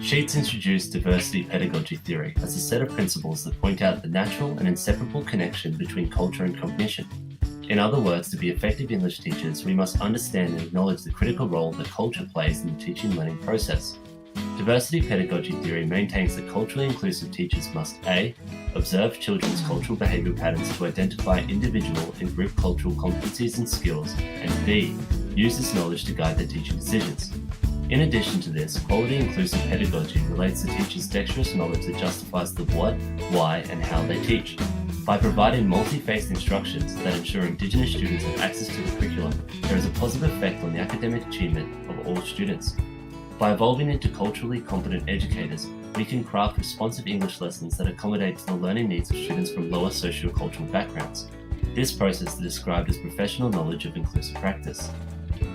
Sheets introduce diversity pedagogy theory as a set of principles that point out the natural and inseparable connection between culture and cognition. In other words, to be effective English teachers, we must understand and acknowledge the critical role that culture plays in the teaching and learning process. Diversity pedagogy theory maintains that culturally inclusive teachers must A. Observe children's cultural behaviour patterns to identify individual and group cultural competencies and skills, and B. Use this knowledge to guide their teaching decisions. In addition to this, quality inclusive pedagogy relates to teachers' dexterous knowledge that justifies the what, why, and how they teach. By providing multi-phased instructions that ensure Indigenous students have access to the curriculum, there is a positive effect on the academic achievement of all students. By evolving into culturally competent educators, we can craft responsive English lessons that accommodate to the learning needs of students from lower socio-cultural backgrounds. This process is described as professional knowledge of inclusive practice.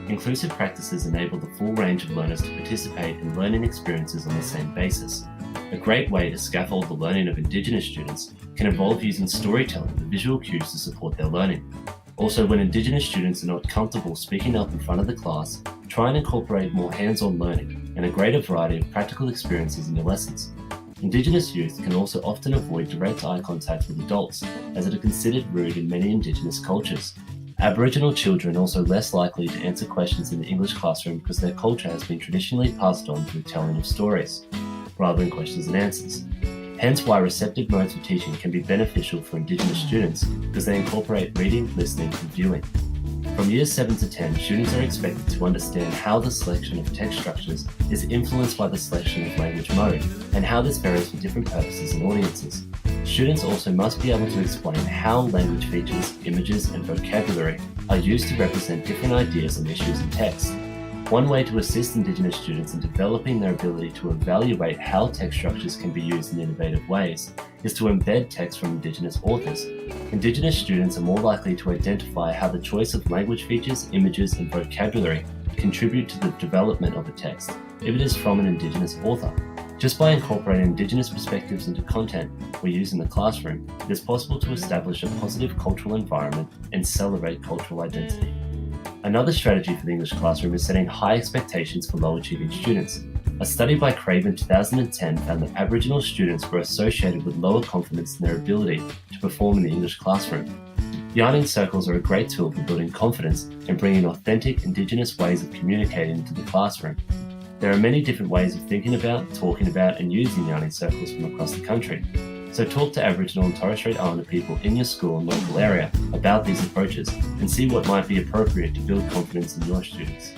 Inclusive practices enable the full range of learners to participate in learning experiences on the same basis. A great way to scaffold the learning of Indigenous students can involve using storytelling and visual cues to support their learning. Also, when Indigenous students are not comfortable speaking up in front of the class, try and incorporate more hands-on learning and a greater variety of practical experiences in your lessons. Indigenous youth can also often avoid direct eye contact with adults, as it is considered rude in many Indigenous cultures. Aboriginal children are also less likely to answer questions in the English classroom because their culture has been traditionally passed on through telling of stories, rather than questions and answers. Hence why receptive modes of teaching can be beneficial for Indigenous students because they incorporate reading, listening, and viewing. From years 7 to 10, students are expected to understand how the selection of text structures is influenced by the selection of language mode, and how this varies for different purposes and audiences. Students also must be able to explain how language features, images, and vocabulary are used to represent different ideas and issues in text. One way to assist Indigenous students in developing their ability to evaluate how text structures can be used in innovative ways is to embed text from Indigenous authors. Indigenous students are more likely to identify how the choice of language features, images, and vocabulary contribute to the development of a text if it is from an Indigenous author. Just by incorporating Indigenous perspectives into content we use in the classroom, it is possible to establish a positive cultural environment and celebrate cultural identity. Another strategy for the English classroom is setting high expectations for low-achieving students. A study by Craven in 2010 found that Aboriginal students were associated with lower confidence in their ability to perform in the English classroom. Yarning circles are a great tool for building confidence and bringing authentic Indigenous ways of communicating into the classroom. There are many different ways of thinking about, talking about, and using yarning circles from across the country. So talk to Aboriginal and Torres Strait Islander people in your school and local area about these approaches and see what might be appropriate to build confidence in your students.